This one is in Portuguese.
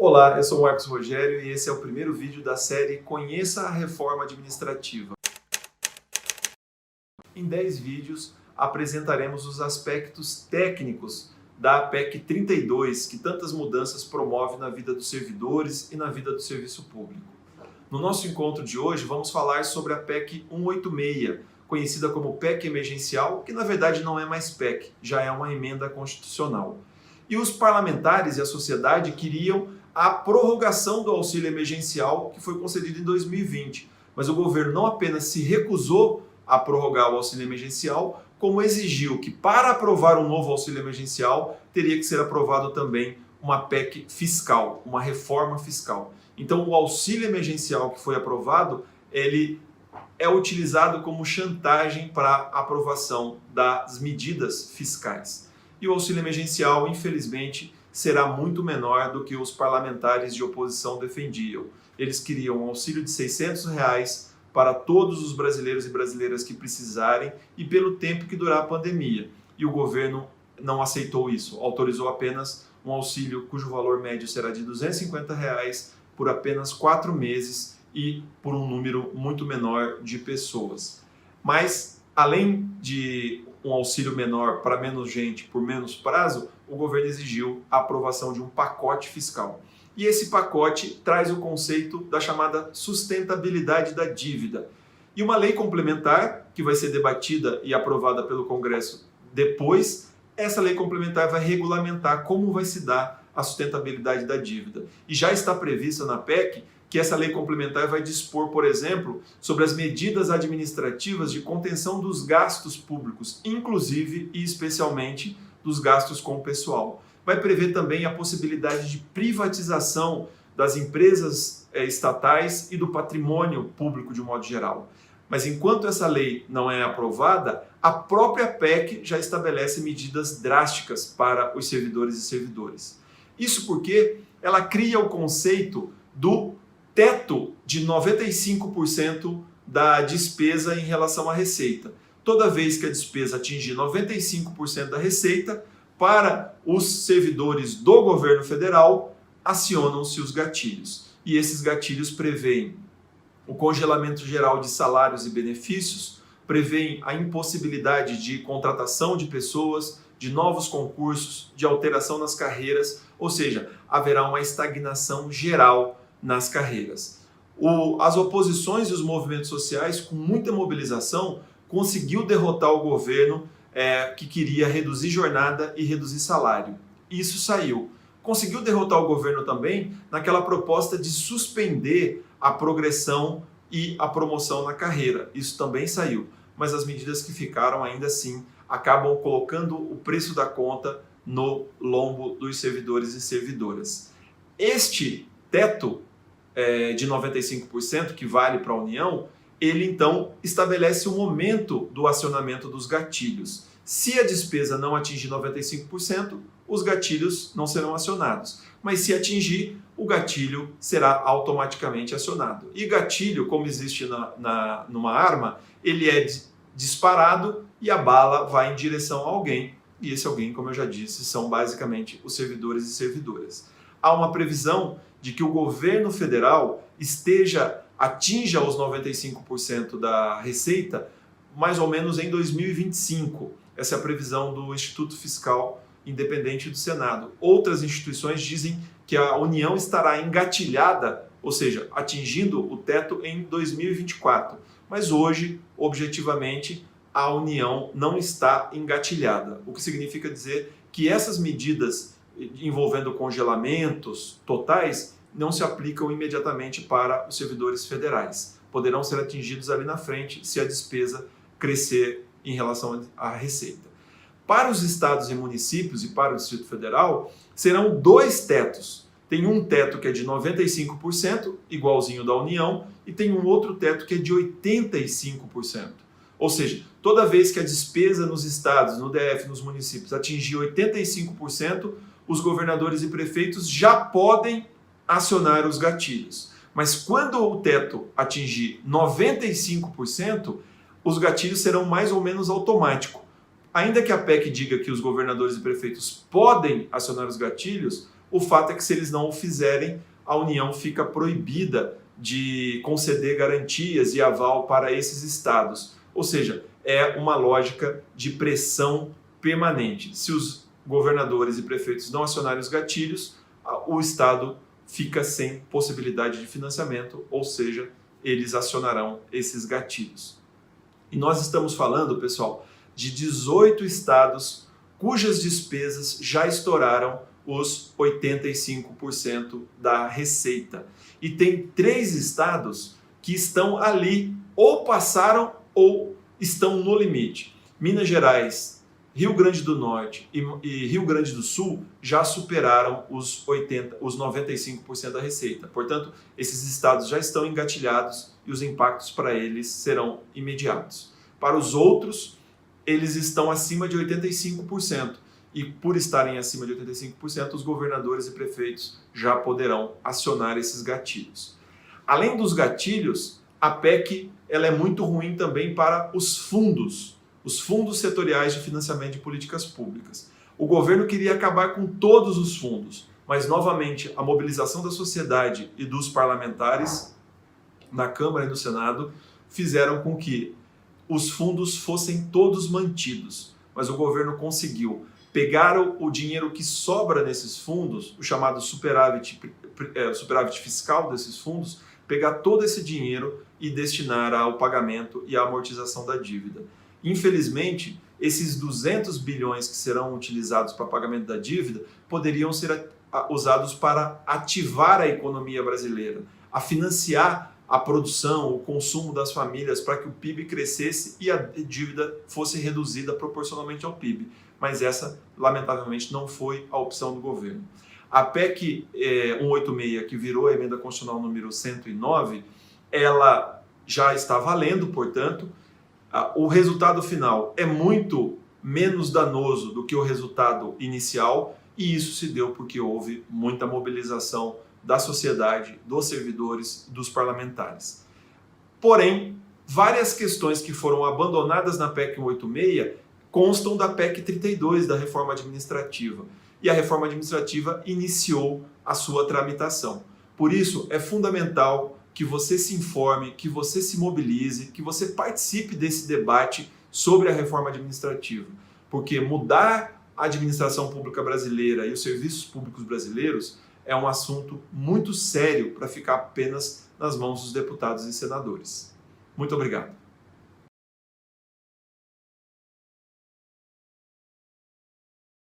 Olá, eu sou o Marcos Rogério e esse é o primeiro vídeo da série Conheça a Reforma Administrativa. Em 10 vídeos apresentaremos os aspectos técnicos da PEC 32, que tantas mudanças promove na vida dos servidores e na vida do serviço público. No nosso encontro de hoje vamos falar sobre a PEC 186, conhecida como PEC emergencial, que na verdade não é mais PEC, já é uma emenda constitucional. E os parlamentares e a sociedade queriam a prorrogação do auxílio emergencial que foi concedido em 2020. Mas o governo não apenas se recusou a prorrogar o auxílio emergencial, como exigiu que para aprovar um novo auxílio emergencial teria que ser aprovado também uma PEC fiscal, uma reforma fiscal. Então o auxílio emergencial que foi aprovado, ele é utilizado como chantagem para a aprovação das medidas fiscais. E o auxílio emergencial, infelizmente, será muito menor do que os parlamentares de oposição defendiam. Eles queriam um auxílio de R$600 para todos os brasileiros e brasileiras que precisarem e pelo tempo que durar a pandemia. E o governo não aceitou isso, autorizou apenas um auxílio cujo valor médio será de R$250 por apenas 4 meses e por um número muito menor de pessoas. Mas, além de um auxílio menor para menos gente por menos prazo, o governo exigiu a aprovação de um pacote fiscal. E esse pacote traz o conceito da chamada sustentabilidade da dívida. E uma lei complementar, que vai ser debatida e aprovada pelo Congresso depois, essa lei complementar vai regulamentar como vai se dar a sustentabilidade da dívida. E já está prevista na PEC que essa lei complementar vai dispor, por exemplo, sobre as medidas administrativas de contenção dos gastos públicos, inclusive e especialmente dos gastos com o pessoal. Vai prever também a possibilidade de privatização das empresas estatais e do patrimônio público de um modo geral. Mas enquanto essa lei não é aprovada, a própria PEC já estabelece medidas drásticas para os servidores e servidoras. Isso porque ela cria o conceito do teto de 95% da despesa em relação à receita. Toda vez que a despesa atingir 95% da receita, para os servidores do governo federal, acionam-se os gatilhos. E esses gatilhos prevêem o congelamento geral de salários e benefícios, prevêem a impossibilidade de contratação de pessoas, de novos concursos, de alteração nas carreiras, ou seja, haverá uma estagnação geral nas carreiras. As oposições e os movimentos sociais, com muita mobilização, conseguiu derrotar o governo que queria reduzir jornada e reduzir salário. Isso saiu. Conseguiu derrotar o governo também naquela proposta de suspender a progressão e a promoção na carreira. Isso também saiu. Mas as medidas que ficaram, ainda assim, acabam colocando o preço da conta no lombo dos servidores e servidoras. Este teto de 95%, que vale para a União, ele então estabelece o momento do acionamento dos gatilhos. Se a despesa não atingir 95%, os gatilhos não serão acionados. Mas se atingir, o gatilho será automaticamente acionado. E gatilho, como existe numa arma, ele é disparado e a bala vai em direção a alguém. E esse alguém, como eu já disse, são basicamente os servidores e servidoras. Há uma previsão de que o governo federal atinja os 95% da receita mais ou menos em 2025. Essa é a previsão do Instituto Fiscal Independente do Senado. Outras instituições dizem que a União estará engatilhada, ou seja, atingindo o teto em 2024. Mas hoje, objetivamente, a União não está engatilhada, o que significa dizer que essas medidas envolvendo congelamentos totais não se aplicam imediatamente para os servidores federais. Poderão ser atingidos ali na frente se a despesa crescer em relação à receita. Para os estados e municípios e para o Distrito Federal, serão 2 tetos. Tem um teto que é de 95%, igualzinho da União, e tem um outro teto que é de 85%. Ou seja, toda vez que a despesa nos estados, no DF, nos municípios atingir 85%, os governadores e prefeitos já podem acionar os gatilhos. Mas quando o teto atingir 95%, os gatilhos serão mais ou menos automáticos. Ainda que a PEC diga que os governadores e prefeitos podem acionar os gatilhos, O fato é que se eles não o fizerem, a União fica proibida de conceder garantias e aval para esses estados. Ou seja, é uma lógica de pressão permanente. Se os governadores e prefeitos não acionarem os gatilhos, o estado fica sem possibilidade de financiamento, ou seja, eles acionarão esses gatilhos. E nós estamos falando, pessoal, de 18 estados cujas despesas já estouraram os 85% da receita. E tem 3 estados que estão ali, ou passaram ou estão no limite. Minas Gerais, Rio Grande do Norte e Rio Grande do Sul já superaram os 95% da receita. Portanto, esses estados já estão engatilhados e os impactos para eles serão imediatos. Para os outros, eles estão acima de 85%. E por estarem acima de 85%, os governadores e prefeitos já poderão acionar esses gatilhos. Além dos gatilhos, a PEC ela é muito ruim também para os fundos setoriais de financiamento de políticas públicas. O governo queria acabar com todos os fundos, mas novamente a mobilização da sociedade e dos parlamentares na Câmara e no Senado fizeram com que os fundos fossem todos mantidos, mas o governo conseguiu pegar o dinheiro que sobra nesses fundos, o chamado superávit fiscal desses fundos, pegar todo esse dinheiro e destinar ao pagamento e à amortização da dívida. Infelizmente, esses 200 bilhões que serão utilizados para pagamento da dívida poderiam ser usados para ativar a economia brasileira, a financiar a produção, o consumo das famílias para que o PIB crescesse e a dívida fosse reduzida proporcionalmente ao PIB. Mas essa, lamentavelmente, não foi a opção do governo. A PEC 186, que virou a emenda constitucional número 109, ela já está valendo, portanto, o resultado final é muito menos danoso do que o resultado inicial, e isso se deu porque houve muita mobilização da sociedade, dos servidores, dos parlamentares. Porém, várias questões que foram abandonadas na PEC 186 constam da PEC 32, da reforma administrativa. E a reforma administrativa iniciou a sua tramitação. Por isso, é fundamental que você se informe, que você se mobilize, que você participe desse debate sobre a reforma administrativa. Porque mudar a administração pública brasileira e os serviços públicos brasileiros é um assunto muito sério para ficar apenas nas mãos dos deputados e senadores. Muito obrigado.